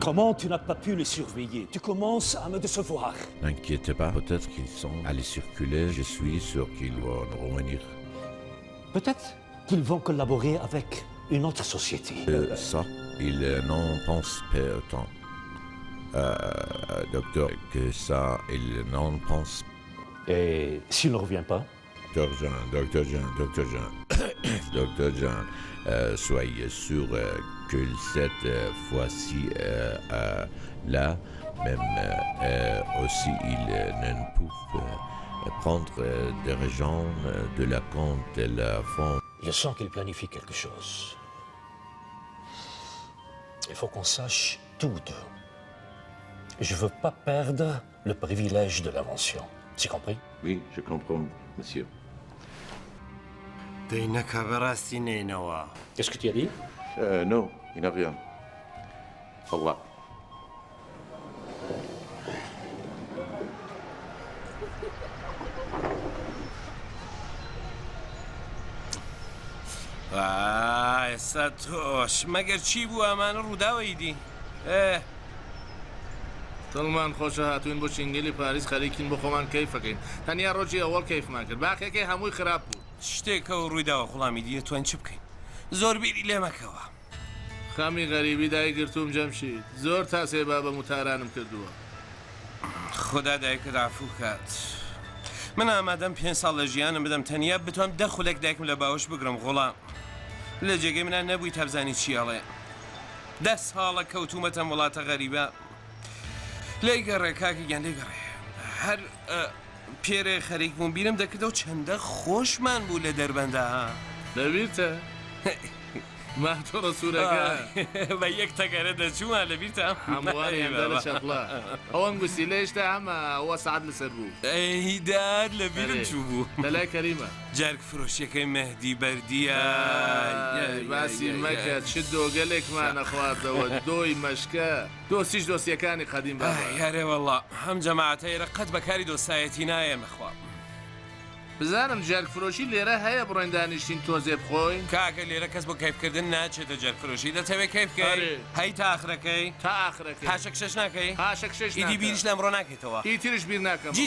Comment tu n'as pas pu les surveiller? Tu commences à me décevoir. N'inquiétez pas, peut-être qu'ils sont allés circuler, je suis sûr qu'ils vont revenir. Peut-être qu'ils vont collaborer avec une autre société. Ça, ils n'en pensent pas autant. Docteur, que ça, ils n'en pensent pas. Et s'il ne revient pas? Docteur Jean, soyez sûr que cette fois-ci, là, même aussi, ils ne peuvent prendre d'argent de la compte de la fond. Je sens qu'il planifie quelque chose. Il faut qu'on sache tout d'eux. Je veux pas perdre le privilège de l'invention. Tu compris? Oui, je comprends, monsieur. Qu'est-ce que tu as dit? Non, il n'y a rien. Au revoir. ئێستا تۆش مەگەر چی بوو ئەمانە ڕووداوەیدی؟ دڵمان خۆشە هاتوین بۆ چنگێلی پاریس خەریکین بۆ خۆمان کەیفەکەین تەنیا ڕۆژی ئەوەڵ کەیفمان کرد باقیەکەی هەمووی خراپ بوو شتێکەوە ڕوویداوە خوڵامی دی توان چ بکەین زۆر بیری لێ مەکەوە خەمی غەریبی دایگرتووم جەمشید زۆر تاسێ با بە موتارانم کردووە خدا دایکت عەفوو کات من ئامادەم 5 ساڵ لە ژیانم بدەم تەنیا بتوانم 10 خولێک دایکم لە باوەش بگرم غوڵام لە جێگەی منان نەبووی تەبزانی چیاڵێ 10 ساڵە کەوتومەتەم وڵاتە غەریبە لێی گەڕێ کاکی گیان لێی گەڕێ هەر پێرێ خەریک بووم بیرم دەکردەوە چەندە خۆشمان بوو لە دەربەندە لەبیرتە؟ ماتۆڕە سوورەکە بە یەک تەگەرە دەچووە لەبیرتە؟ هەمووان هێندە لە چەپڵە ئەوەم گوستی لە هێشتا ئەمە ئەوە سعات لەسەر بوو ئەیداد لەبیرم چوو بوو لەلای کەریمە جارگ فرۆشیەکەی مەهدی بەردیە باسی مەکە چ دۆگەلێکمانە خواردەوە دۆی مەشکە دۆستیش دۆستیەکانی قەدیم بە یارێ وەڵڵا هەم جەماعەتەیرە قەت بەکاری دۆستایەتی نایە مەخوا بزانم جارگ فرۆشی لێرە هەیە بڕۆین دانیشتین تۆزێ بخۆین کاکە لێرە کەس بۆ کەیفکردن ناچێتە جارگ فرۆشی دەتەوێت کەیفکەی هەی تا ئاخرەکەی تا ئاخرەکەی پاشەک شەش ناکەی پاشەک شەش ئیدی بیریش لە ئەمڕۆ ناکەیتەوە ئیتریش بیر ناکەم جی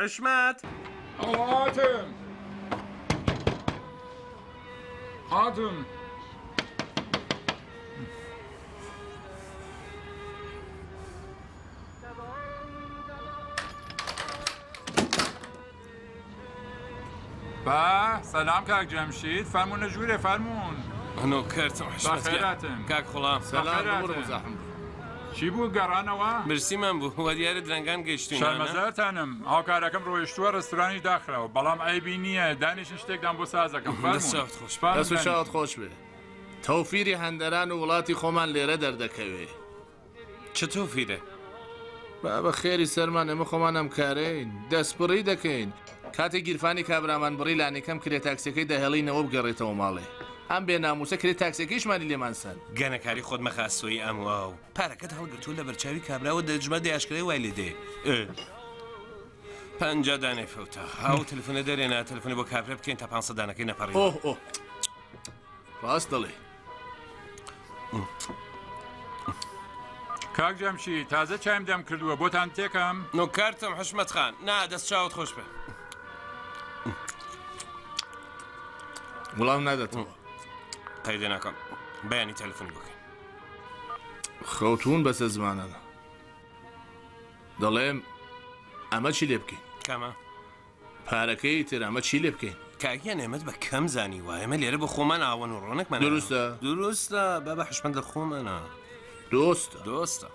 حشمت هاتم هاتم سلام کاک جمشید فرمون جوره فرمون هنو کردم حشمت بخیراتم کاک خڵام سەلام بڕ مزاحم چی بوو گەڕانەوە؟ برسیمان بوو وە دیارە درەنگان گەشتین شەرمەزارتانم هاوکارەکەم ڕۆیشتووە ڕستورانی داخراوە بەڵام ئەیبی نییە دانیشن شتێکدان بۆ سازەکەم دەست و شاد خۆش بێ تەوفیری هەندەران و وڵاتی خۆمان لێرە دەردەکەوێ چ تۆفیرە؟ بابە خێری سەرمان ئەمە خۆمان ئەم کارەین دەستپڕی دەکەین کاتێک گیرفانی کابرامان بڕی لانێکەم کرێ تاکسەکەی دەهێڵینەوە بگەڕێتەوە ماڵێ ئەم بێ ناموسە کرێ تاکسەکەیشمانی لێمان سەر گەنەکاری خۆت مەخاسۆی ئەموە و پارەکەت هەڵگرتووە لە بەرچاوی کابراوە دەجمە دەیاشکرێ وای لێ دێ 50 دانەی فەوتە هاو تەلفۆنە دەرێنە تەلفۆنی بۆ کابرا بکەین تا 500 دانەکەی نەپەڕی ئۆ ڕاست دەڵێ کاک جەمشی تازە چایم دەم کردووە بۆتان تێکم نۆکارتم حشمەت خان نا دەست چاوت خۆش بێ وڵام نادەتەوە قەیدە ناکەم بەیانی تەلفۆنی بکەین خەوتون بەسە زمانەدا دەڵێم ئەمە چی لێ بکەین کامە پارەکەی تر ئەمە چی لێ بکەین کاکیان ئێمەت بە کەم زانی وایە ئەمە لێرە بە خۆمان ئاوەن و ڕۆنێکمان دروستە بە حشمەت لە خۆمانە دۆستە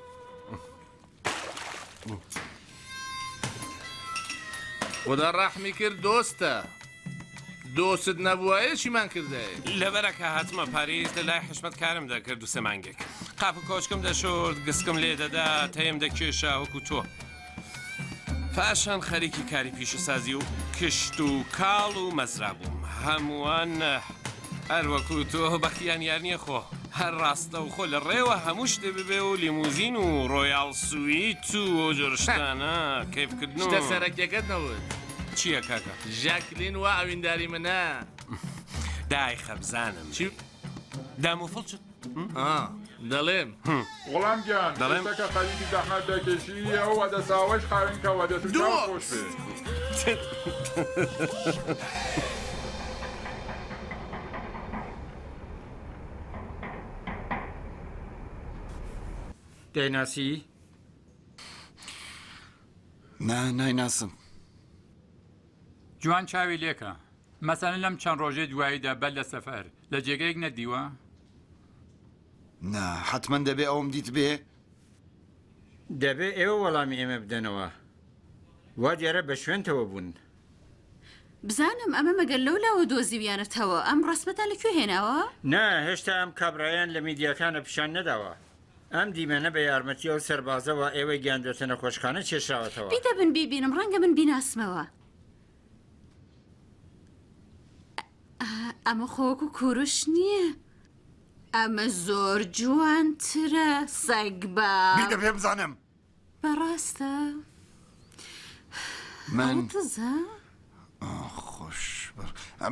خدا ڕەحمی کرد دۆستە دۆست نەبووایە چیمان کردێ لەبەرەکە هاتمە پاریس لە لای حشمەت کارم دەکرد و سەمانگێک قاپ و کۆچکم دەشۆرد گسکم لێ دەدا تەیم دەکێشا وەکو تۆ پاشان خەریکی کاری پیشەسازی و کشت و کاڵ و مەزرا بووم هەمووان هەروەکو تۆ بەخیان یارنیە خۆ هەر ڕاستە و خۆ لە ڕێوە هەموو شتێ ببێ و لیموزین و ڕۆیاڵ سویت و جۆرشتانە کەیفکردن شتە سەرەکیەکەت نەوت چییە کاکە؟ ژاکلین وا ئەوینداری منە دای خەبزانم چی؟ دام و فڵچت دەڵێم وەڵام گیان دەڵێم دەستەکە خەریکی زەحمەت دەکێشی ئەوە دەساوەش خاوینکەوە دەست خۆش بێ دەیناسی؟ نایناسم جوان چاوی لێکە مەسەلەن لەم چەند ڕۆژێ دواییدا بەر لە سەفەر لە جێگەیەک نەدیوە؟ نا حتمما دەبێ ئەوم دیت بێ دەبێ ئێوە وەڵامی ئێمە بدەنەوە وا دیارە بە شوێنتەوە بوون بزانم ئەمە مەگەر لەولاوە دۆزیویانەتەوە ئەم ڕسمەتان لەکوێ هێناوە؟ نا هێشتا ئەم کابرایان لە میدیاکانە پیشان نەداوە ئەم دیمەنە بە یارمەتی ئەو سەربازەوە ئێوەی گیاندۆتە نەخۆشخانە کێشراوەتەوە بیدە بن بیبینم ڕەنگە من بیناسمەوە ئەمە خۆکو کوروش نییە ئەمە زۆر جوانترە سەگ بە بیدە پێ بزانم بەڕاستە من تزە؟ خۆش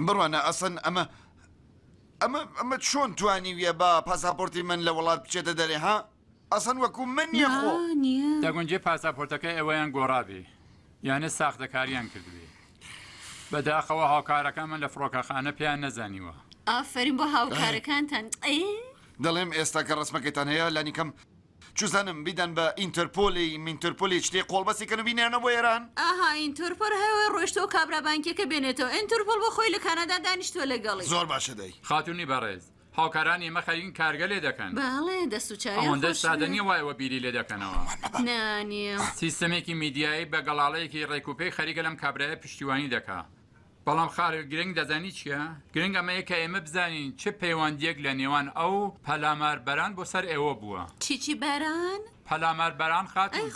بڕوانە ئەسن ئەمە چۆن توانیویە بە پاساپۆرتی من لە وڵات بچێتە دەرێ ها؟ ئەسن وەکو من نییە خۆ نییە دەگونجێ پاساپۆرتەکەی ئەوەیان گۆڕابێ یانە ساختەکاریان کردوێ بەداخەوە هاوکارەکان من لە فڕۆکەخانە پێیان نەزانیوە ئافرین بۆ هاوکارەکانتان دەڵێم ئێستا کە ڕسمەکەیتان هەیە لانیکەم چوزانم بیدەن بە ئینتەرپۆلی مینتەرپۆلی شتێ قۆڵبەسیکەن و بینێنە بۆ ئێران ئاها ئینتەرپۆل هەوە ڕۆشتەوە کابرا بانکێکە بێنێتەوە ئینتەرپۆل بۆ خۆی لە کانادا دانیشتووە لەگەڵی زۆر باشە دەی خاتونی بەڕێز هاوکاران ئێمە خەریکن کارگە لێ دەکەن باڵێ دەسوچاوی ئەوەندە سادە نییە وایەوە بیری لێ دەکەنەوە نانیە سیستەمێکی میدیایی بە گەڵاڵەیەکی ڕێکوپەی خەریکە لەم کابرایە پشتیوانی دەکا بەڵام خارج گرنگ دەزانی چییە؟ گرنگ ئەمەیە کە ئێمە بزانین چه پەیوەندیەک لە نێوان ئەو پەلاماربەران بۆ سەر ئێوە بووە چیچی بەران؟ پەلاماربەران خاتون ئەی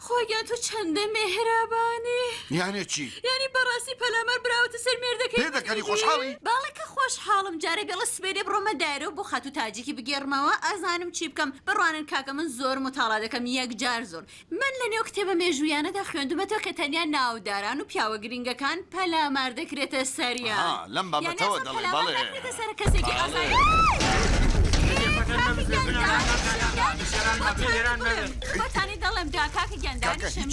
خۆگیان تو چەندە مێهرەبانی یانێ چی؟ یعنی بەڕاستی پەلامەر براوەتە سەر مێردەکەی پێ دەکەنی خۆشحاڵی؟ باڵێ کە خۆشحاڵم جارێ بێڵە سبێرێ بڕۆمە دایرە و بۆ خەت و تاجێکی بگێڕمەوە ئەزانم چی بکەم بڕوانن کاکە من زۆر متاڵا دەکەم یەک جار زۆر من لە نێو کتێبە مێژویانەدا خوێندومەتەوە کە تەنیا ناوداران و پیاوە گرنگەکان پەلامار دەکرێتە سەریان لەم بابەتەوە دەڵێ بەڵێ سەر کەسێکی ئازای بۆتانی دەڵێم داکاکە گەندانیشم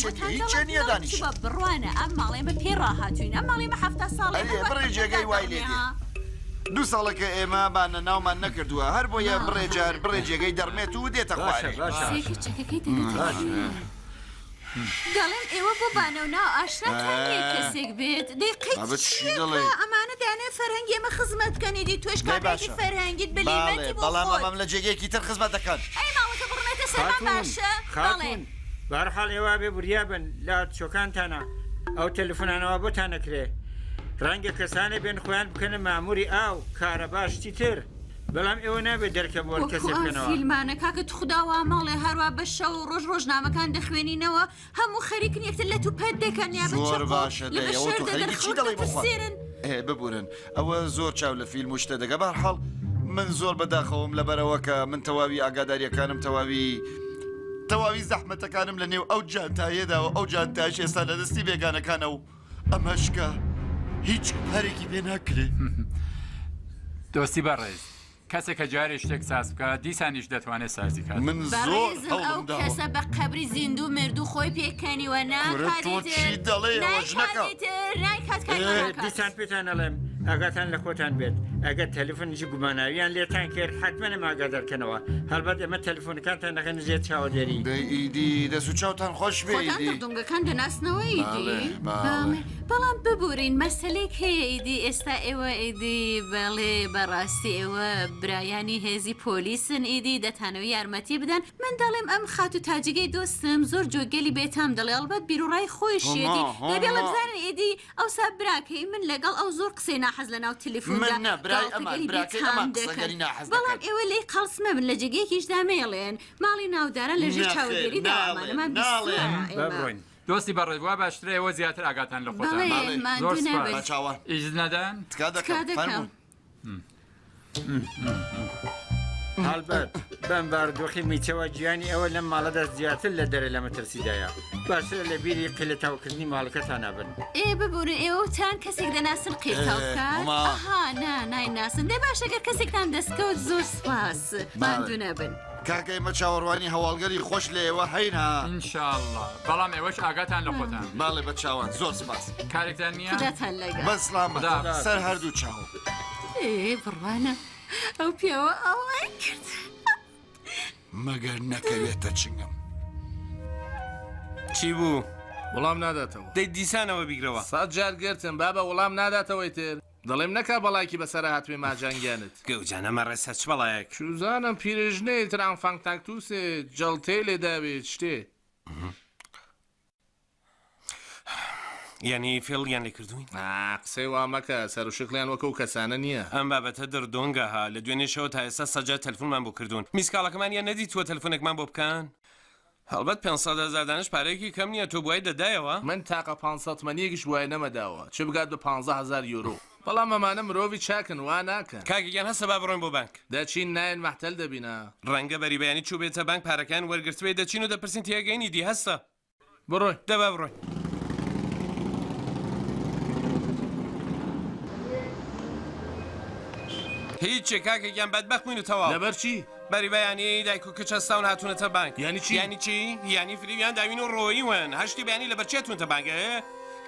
بۆ بڕوانە ئەم ماڵێمە پێ ڕاهاتوین ئەم ماڵێمە هەفتە ساڵێ بڕێ جێگەی وای لێ دوو ساڵەکە ئێمە بانە ناومان نەکردووە هەر بۆیە بڕێجار بڕێ جێگەی دەرمێت و دێتە خوارێ دەڵێم ئێوە بۆ بانە و ناو ئاشناکانی کەسێک بێت ئەمانە دانێ فەرهەنگی ئێمە خزمەتکەنی دی توێش کارێکی فەرهەنگیت بەلیمەتی بۆ بەڵام ئەمەم لە جێگەیەکی تر خزمەت دەکەن ئەی ماڵەکە بڕمێتە سەرمان باشە خاتون بەهەرحاڵ ئێوە بێ بوریا بن لە چۆکانتانە ئەو تەلەفۆنانەوە بۆتان نەکرێ ڕەنگە کەسانە بێن خۆیان بکەنە ماموری ئاو کارە باشتی تر بەڵام ئێوە نابێت دەرکەبووە کەسێک ئەم بکەنەوە فیلمانە کاکە خودداوا ماڵێ هەروە بە شەو و ڕۆژنامەکان دەخوێنینەوە هەموو خەریکن یەکتر لە تو پەت دەکەن یا زۆر باشە دەیەوە تو خەریکی چی دەڵێ بخوا بەسێرن ببورن ئەوە زۆر چاو لە فیلم و شتە دەگە بەرحاڵ من زۆر بەداخەوم لەبەرەوە کە من تەواوی ئاگاداریەکانم تەواوی زەحمەتەکانم لە نێو ئەو جانتایەداوە ئەو جانتاش ئێستا لە دەستی بێگانەکانە و ئەمەشکە هیچ هەرێکی پێ ناکرێ دۆستی بەڕێز کەسێک کە جارێ شتێک ساز بکە دیسانیش دەتوانێت سازی کات من زۆر بەڕێزم ئەو هەوڵم داوە کەسە بە قەبری زیندوو مردوو خۆی پێکەنیوە تۆ چی دەڵێ ئەوەش نەکە نایکات دیسان پێتان ئەڵێم ئاگاتان لە خۆتان بێت ئەگەر تەلیفۆنیشی گوماناویان لێتان کرد حتممە ماگە دەرکەنەوە هەڵبەت ئێمە تەلیفۆنەکانتان نەکەن زیێت چاوەدەری ئیدی دەست و چاوتان خۆش بێ دڵدونگەکان دەناسنەوە ئیدی باڵێ. بەڵام ببورین مەسلەیەک هەیە ئیدی ئێستا ئێوە ئیدی بەڵێ بەڕاستی ئێوە برایانی هێزی پۆلیسن ئیدی دەتانەوە یارمەتی بدەن من دەڵێم ئەم خات و تاجگەی دۆستم زۆر جۆگەلی بێتام دەڵێ ئەڵبەت بیرروڕای خۆشیێدی دەبێڵە بزانن ئیدی ئەوسا براکەی من لەگەڵ ئەو زۆر قسەی ناحەز لە ناو تەلیفۆندا من نەبرای ئەمە براکەی ئەمە قسەگەری ناحەز دەکەن. بەڵام ئێوە لێی قەڵسمە من لە جێگەیەکیشدا مێڵێن ماڵی ناودارە لە ژێر چاودێری داوامانەمان بڕۆین دۆستی بەڕێز وا باشترەوە زیاتر ئاگاتان لە خۆتان زۆر سپاس. چاوە ئیز نەدەن تکا دەکەم فەرموو. هەڵبەت بەم باردۆخی میچەوە گیانی ئەوە لەم ماڵەدا زیاتر لە دەرە لە مەترسیدایە باشترە لە بیری قلە تاوکردنی ماڵەکەتان نابن ئێ ببورن ئێوەتان کەسێک دەناسن قێتاوکات ماما. ئەها نایناسن دێ باشەگەر کەسێکتان دەستکەوت زۆر سپاس ماندوو نەبن کاکە ئێمە چاوەڕوانی هەواڵگەری خۆش لە ئێوە هەینا ئینشاءالله بەڵام ئێوەش ئاگاتان لە خۆتان باڵێ بە چاوان زۆر سپاس کارێکتان نییە خوداتان لەگەڵ بەسلام خدا. سەر هەردوو چاو ئێ بڕوانە ئەو پیاوە ئەوەی کرد مەگەر نەکەوێتە چنگم چی بوو؟ وەڵام ناداتەوە دەی دیسانەوە بیگرەوە سات جار گرتم بابە وەڵام ناداتەوەی تر دەڵێم نەکا بەڵایکی بەسەر هاتوێ ماجانگیانت گەوجانەمە ڕێسە چ بەڵایەک شوزانم پیرژنەی تران فانکتاکتوسێ جەڵتەی لێ داوێت شتێ یعنی فێڵ یان لێ کردوین قسەی وا مەکە سەر و شکلیان وەکە و کەسانە نییە ئەم بابەتە دەردۆنگە ها لە دوێنێشەوە تا ئێستا سەجا تەلفۆنمان بۆ کردوون میسکاڵەکەمان یان نەدی تووە تەلفۆنێکمان بۆ بکەن هەڵبەت 500,000 دانش پارەیەکی کەم نییە تۆ بوای دەدایەوە من تاقە 500 مەنیەکیش وای نەمەداوە چ بگات بە 15,000 یورۆ بەڵام ئەمانە مرۆڤی چاکن وا ناکەن کاکیان هەسە با بڕۆین بۆ بانک دەچین ناین مەحتەل دەبینە ڕەنگە بەری بەیانی چوو بێتە بانک پارەکان وەرگرتوێ دەچین و دەپرسین تێگەینی دی هەستە بڕۆی دەبا بڕۆین هیچ کاکێکیان بەدبەخت بووین و تەواو لەبەر چی؟ بەری بەیانی دایک و کچە ساون هاتوونەتە بانک یعنی چی؟ یعنی چی؟ یعنی فریویان داوین و ڕۆیون هەشتی بەیانی لەبەر چێتونتە بانکە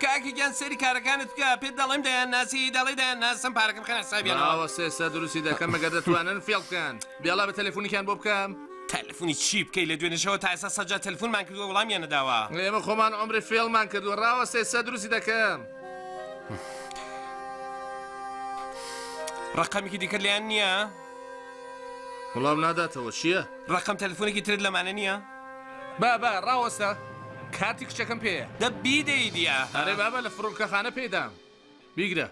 کاکێکیان سەری کارەکانت بکە پێت دەڵێم دەیان ناسی دەڵێ دەیان ناسم پارەکەم خەنە سابیانەوە بەڵاوە سێسە دروستی دەکەم مەگە دەتوانن فێڵ بکەن بێڵا بە تەلەفۆنیکیان بۆ بکەم تەلفۆنی چی بکەی لە دوێنێشەوە تا ئێستا سەجا تەلفۆنمان کردووە وەڵامیان نەداوە ئێمە خۆمان عمری فێڵمان کردووە ڕاوە سێسە دروستی دەکەم ڕقەمێکی دیکە لیان نییە وڵام ناداتەوە چییە؟ ڕقەم تەلفۆنێکی ترت لەمانە نییە بابا ڕاوەستە کاتی کچەکەم پێیە دەبی دەیدیە ئەرێ بابا لە فڕۆکەخانە پێدام بیگرە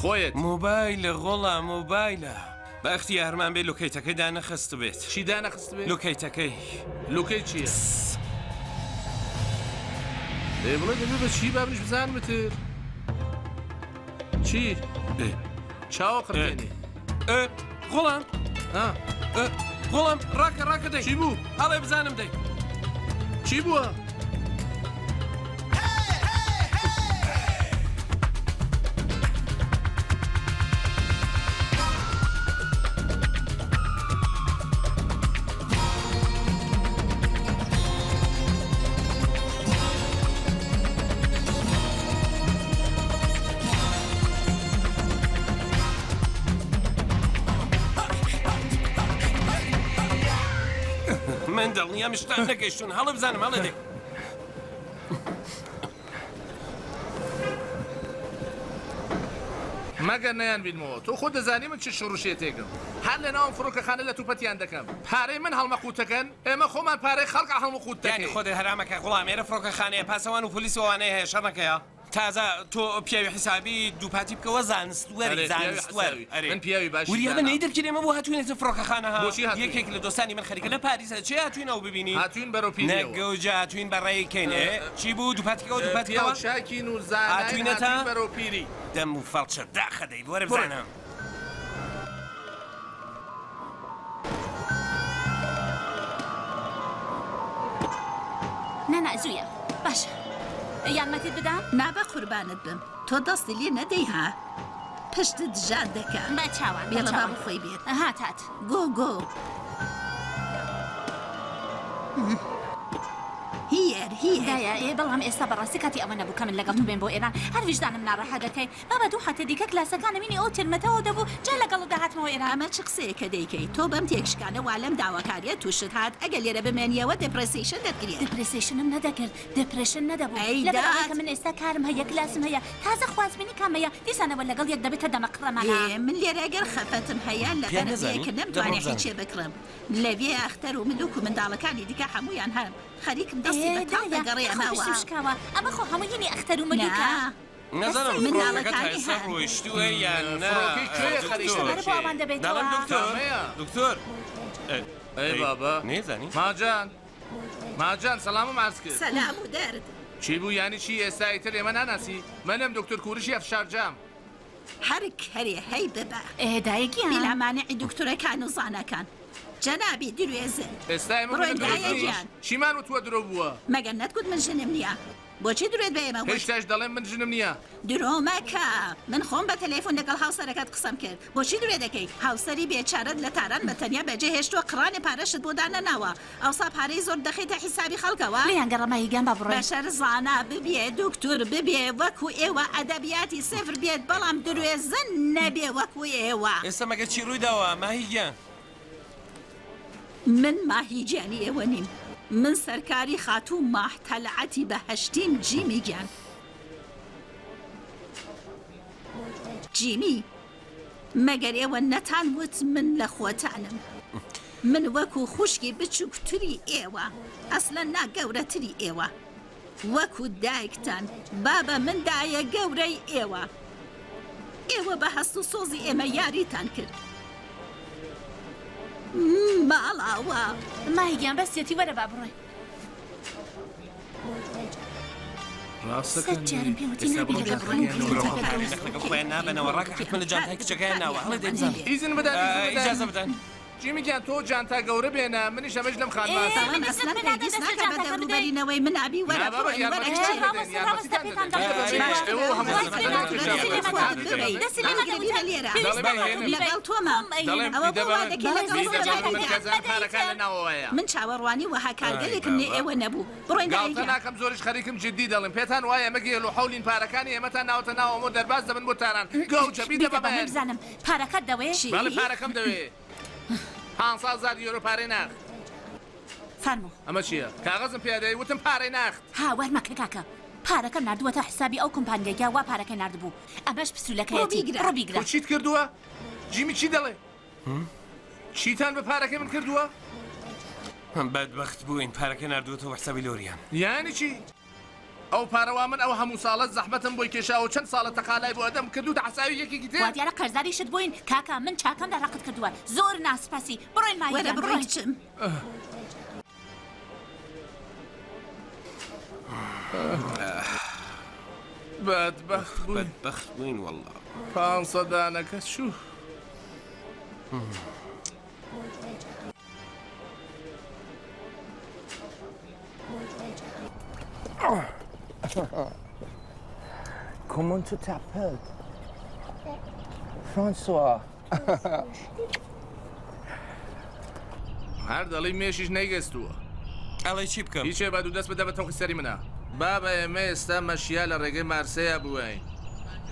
خۆیت مۆبایلە غۆڵا مۆبایلە بەختی هەرمان بێ لۆکەیتەکەی دانەخست بێت چی دانەخست بێت؟ لۆکەیتەکەی لوکەی چییە؟ دەی بڵێ دەبێ بە چی بابنیش بزانمتر چی؟ چاوە قڕێنی غۆڵام غۆڵام ڕاکە دەی چی بوو؟ هەڵێ بزانم دەی چی بووە؟ من دڵنیام شتان نەگەیشتون هەڵە بزانم هەڵێ دەی مەگەر نەیان بینمەوە تۆ خۆ دەزانی من چ شڕوشێتێکم هەر لە ناوم فڕۆکەخانە لە توپەتیان دەکەم پارەی من هەڵمەقوتەکەن ئێمە خۆمان پارەی خەڵکە هەڵمەقوت یانی دەکەین خۆدە هەرامەکە غوڵامێرە فڕۆکەخانەیە پاسەوان و پلیسەوانەیە هەیە شەڕ نەکەیە تازە تۆ پیاوی حسابی دووپاتی بکەوە زانستوەری زانستوەر من پیاوی باشی وریە بە نەیدر کرێمە بۆ هاتوونێتە فڕۆکەخانەها بۆچی هاتووین؟ یەکێک لە دۆستانی من خەریکە لە پاریسە چێ هاتوینەوە ببینی هاتوین بەرەو پیرەوە نەگەوجە هاتوین بەڕێیکەین چی بوو دووپاتیکەوە دووپاتیکەوە شاکین و زانای هاتوینەتە؟ هاتوین بەرەو پیری دەم و فەڵچە داخەدەی وەرە بزانم نەنازوویە باشە یانمەتیت بدام نابە قوربانت بم تۆ دەستی لێ نەدەی ها پشتت ژاد دەکە بە چاوان بێڵە با بخۆی بێت هاتات گۆ هیەر دایە بەڵام ئێستا بەڕاستی کاتی ئەوە نەبوو کە من لەگەڵ تو بێن بۆ ئێران هەر ویژدانم ناڕەحە دەکەی بابە دوو حتە دیکە کلاسەکانە مینی ئەو ترمەتەوە دەبوو جا لەگەڵ داهاتمەوە ئێران ئەمە چ قسەیە کە دەیکەی تۆ بەم تێکشکانە وا لەم داواکاریە تووشت هات ئەگە لێرە بمێنیەوە دەپرسیشن دەتگرێت دپرسیشنم نەدەکرد دپرشن نەدەبوو ئەی لەبەرەوەی داد. کە من ئێستا کارم هەیە کلاسم هەیە تازە خوازبینی کامەیە دیسانەوە لەگەڵ یەک دەبێتە دەمەقڕەمانە من لێرە ئەگەر خەفەتم هەیە لە پێ نەزانی؟ بەرەکە نەمتوانێت هیچێ بکڕم لەوێ ئەختەر و مندووک و منداڵەکانی دیکە هەمویان هەن خەریکم دەستی بە تاڵ دەگەڕێ ئەماوە شکاوە ئەمە خۆ هەموویی ئەختەر و ملوکە نەزانم من فڕۆکەکەت ناڵەکانی هەستا هەن. ڕۆیشتووە یان نا فڕۆکەی کوێیە خەریکە؟ ئەرە بۆ ئەوان دەبێتەوە دەڵێم دکتۆر کامەیە؟ دکتۆر ئەی بابا نێزانی ماجان سەلامم عەرز کرد سەلام و دەرد چی بوو یانی چی ئێستا ئیتر ئێمە ناناسی منم دکتۆر کوڕشی ئەفشارجام هەر کەرێ هەی ببە ئێدایەکی بیلامانعی دکتۆرەکان و زانەکان جەنابی درێزن ئێستا ئێمە بڕۆین بڵێن دایە درۆ گیان. چیمان وتووە درۆ بووە مەگەر نەتگوت من ژنم نییە بۆچی درێت بە ئێمە هیچ تاش دەڵێن من ژنم نییە درۆ مەکە من خۆم بە تەلەفۆن لەگەڵ هاوسەرەکەت قسەم کرد بۆچی دوێ دەکەی هاوسەری بێچارەت لە تاران بە تەنیا بەجێ هێشتووە قڕانی پارەشت بۆ دانەناوە ئەوسا پارەی زۆر دەخیتە حیسابی خەڵکەوە لیان گەڕەمە هیگەن بە بڕۆی بەشەر زانا ببێ دکتور ببێ وەکو ئێوە ئەدەبیاتی سفر بێت بەڵام درێزن نەبێ وەکو ئێوە ئێستا مەگە چی ڕووی داوە ماهیگیان من ماهیجانی ئێوە نیم من سەرکاری خاتوو ماحتەلعەتی بەهەشتیم جیمی گیان جیمی مەگەر ئێوە نەتان وت من لە خۆتانم من وەکو خوشکی بچووکتری ئێوە ئەسلەن نا گەورەتری ئێوە وەکو دایکتان بابە من دایە گەورەی ئێوە ئێوە بە هەست و سۆزی ئێمە یاریتان کرد ماڵاوە ماهیگیان بەستێتی وەرە با بڕۆی سەد جارم پێوتی نابێت لە بڕۆی خۆیان نابنەوە ڕاکە حکمە لە جانتای کچەکەیان ناوە هەڵێ دەیبزان ئیزن بدەن ئیجازە بدەن جیمیگیان تۆ جانتا گەورە بێنە منیش ئەمەش لەم خانمان ئەوان ئەسلەن پێویست ناکە بە دەوروبەرینەوەی من ئابی وەرە بڕۆین وەرە کچێ لەگەڵ تۆمە ئەوە بۆ وا دەکەی لەگەڵ من چاوەڕوانی وەها کارگەلێکم لێ ئێوە نەبوو بڕۆین گاڵتە دایگە ناکەم زۆریش خەریکم جددی دەڵێن پێتان وایە مەگەێل و حولین پارەکانی ئێمەتان ناوتە ناوەمە دەرباز دەبن بۆ تاران گەوجەبی دەبەبێن بزانم پارەکەت دەوێت باڵی پارەکەم دەوێ 500,000 یۆرۆ پارەی ناخ فەرموو ئەمە چییە؟ کاغەزم پێدەی وتم پارەی ناخت ها وەرمەکە کاکە پارەکەم نردووەتە حسابی ئەو کۆمپانیایە وا پارەکەی نردبوو ئەمەش پسوولەکەیەتی ڕۆبیگرە تۆ چیت کردووە؟ جیمی چی دەڵێ؟ چیتان بە پارەکەی من کردووە؟ بەدبەخت بووین پارەکە نردووەتەوە حسابی لۆریان یانی چی؟ ئەو پارەوا من ئەو هەموو ساڵەت زەحمەتم بۆی کێشاوە چەند ساڵە تەقالای بۆ ئەدەم کردو حساوی یەکێکی تر وا دیارە قەرزداری شت بووین کاکە من چاکەم دەڕقت کردووە زۆر ناسپاسی بڕۆین وەرە ماهیگیان بڕۆی بڕۆین کچم بەدبەخت بووین بەدبەخت بووین وەڵڵا 500 دانەکە چوو Comment tu t'appelles? François. هەر دەڵی مێشیش نەیگەستووە ئەڵێ چی بکەم هیچێ بە دوو دەست بدە بە تۆقی سەری منە بابە ئێمە ئێستا مەشیا لە ڕێگەی مارسەیە بووین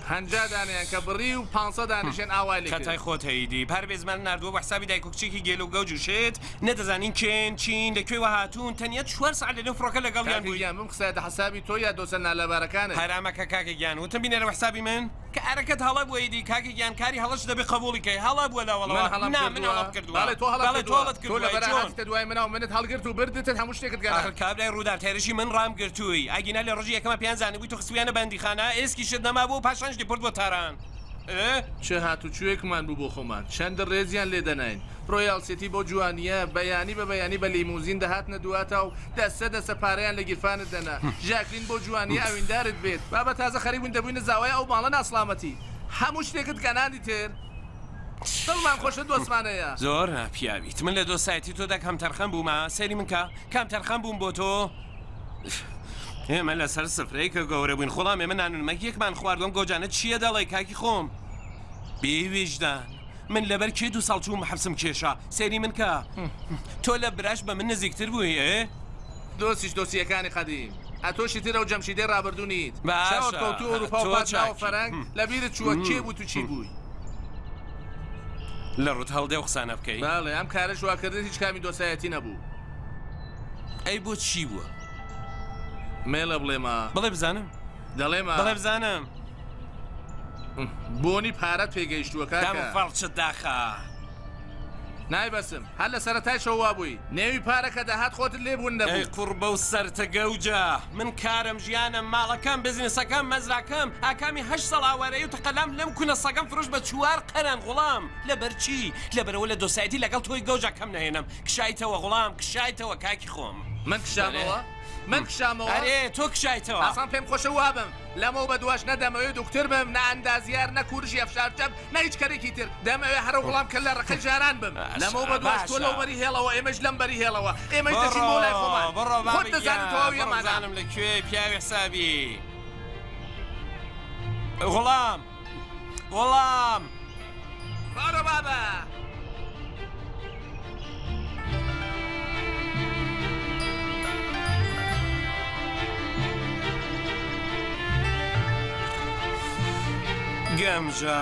50 دانیان کە بڕی و 500 دانیشێن ئاوای لێ کەتای خۆت هەیدی پارێزمان نردووە بە حسابی دایک و کچێکی گێل و گەوج و شێت نەدەزانین کێن چین لەکوێوە هاتوون تەنیەت 4 ساعت لەنێو فڕۆکە لەگەڵیان بووین گیان بم قسەیە حسابی تۆ یا دۆسە نالەبارەکانت هەرامەکە کاکە گیان وتم بینێرە حسابی من کارەکەت هەڵە بۆیدی کاکی گیانکاری هەڵەش دەبێ قبولیکەی هەڵە بووە من هەڵم کردووە بەڵێ تۆ هەڵت کردووە لە بەرهاتە دوای مناو منت هەڵگرت و بردتت هەموو شتێکت گەڕ کابرای ڕوودار تێرشی من ڕام گرتووی ئەگینا لە ڕۆژی یەکەمە پیانزانە بووی تۆ خسویانە بەندیخانە ئێسکی شت نەما بوو پاشانش دیپۆرت بۆ تاران چه هاتوچوویەکمان بوو بۆ خۆمان چەند ڕێزیان لێ دەناین ڕۆیال سیتی بۆ جوانیە بەیانی بە بەیانی بە لیموزین دەهاتنە دواتە و دەستە پارەیان لە گیرفانت دەنا ژاکلین بۆ جوانی ئەویندارت بێت بابە تازە خەریبوون دەبووینە زاوای ئەو ماڵە ناسڵامەتی هەموو شتێکت گەنانی تر دڵمان خۆشە دۆستمانەیە زۆر پیاویت من لە دۆسایەتی تۆدا کام تەرخەم بوومە سەری من کە کام تەرخەم بووم بۆ تۆ ئێمە لەسەر سفرەی کە گەورە بووین خۆڵام ئێمە نانونمەکیەکمان خواردوم گۆجانە چییە دەڵێ کاکی خۆم بێویژدان من لەبەر کێ 2 ساڵ چووم حەبسم کێشا سەری من کە تۆ لە براش بە من نزیکتر بووی دۆستیش دۆسیەکانی قەدیم ئەتۆشی ترە و جەمشیدەی ڕابردوونیت باشە. کەوتو ئەوروپا و پاتناوە فەرەنگ لە بیرت چووە کێ بوو تو چی بووی لە ڕوت هەڵدێ و قسانە بکەی باڵێ ئەم کارە شواکردن هیچ کامی دۆسایەتی نەبوو ئەی بۆ چی بووە مێڵە بڵێمە بڵێ بزانم دەڵێمە بڵێ بزانم بۆنی پارەت پێگەیشتووە دام کاکە فەڵچت داخە نایبەسم هەر لە سەرەتای شەوا بووی نێوی پارەکە داهات خۆتت لێبوون ئەی نەبوو قوربە و سەرتە گەوجە من کارم ژیانم ماڵەکەم بزنسەکەم مەزراکەم ئاکامی 8 ساڵ ئاوارەیە و تەقەلام لەم کونە سەگەم فروش بە 4 قەرەن غوڵام لەبەرچی لەبەرەوە لە دۆسایەتی لەگەڵ تۆی گەوجە کەم نهێنم کشایتەوە غوڵام کشایتەوە کاکی خۆم من کشامەوە من کشامەوە ئەرێ تۆ کشایتەوە ئاسان پێم خۆشە وابم لەمەوە بە دواش نەدەمەوێت دکتر بم نە ئەندازیار نە کوورژی ئەفشارچەم نە هیچ کەرێکی تر دەمەوێت هەرە وڵام کە لە ڕقە جاران بم لەمەوە بە دواش تۆ لەو بەری هێڵەوە ئێمەش لەم بەری هێڵەوە ئێمەش دەچین بۆ لای خۆمان خۆت دەزانین تەواو ئێمانە بڕۆزانم لەکوێ پیاوی حسابی غوڵام غوڵام بارە بابە گەمژە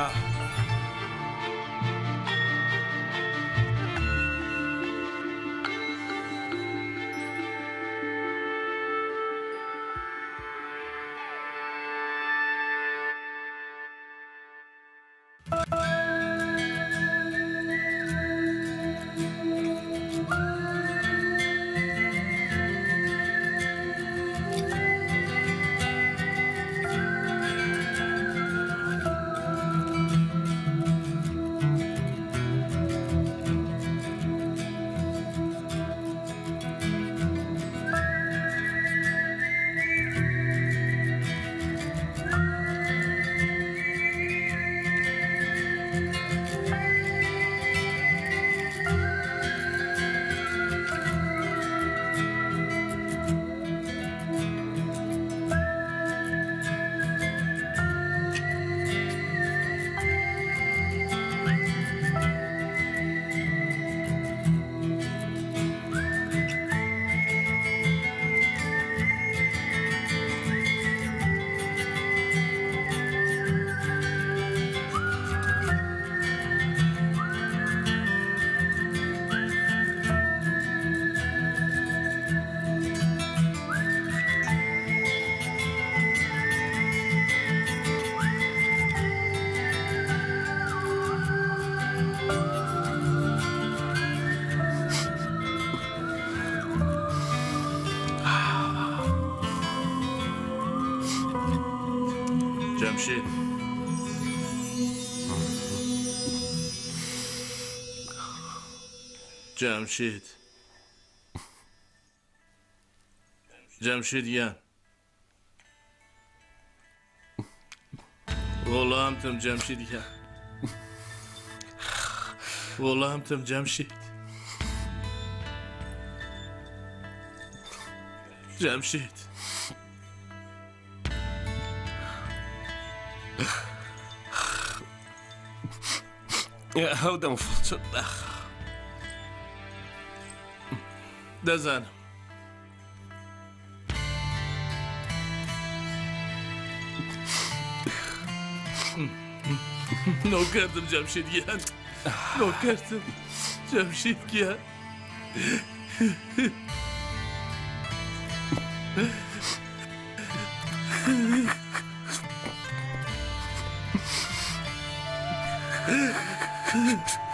جەمشید جەمشید جەمشیدیان وەڵامتم جەمشیدیان وەڵامتم جەمشید جەمشید هەودەم فڵچت داخە دەزانم نۆکەردم جەمشیدیان نۆکەردم جەمشیدگیان کرد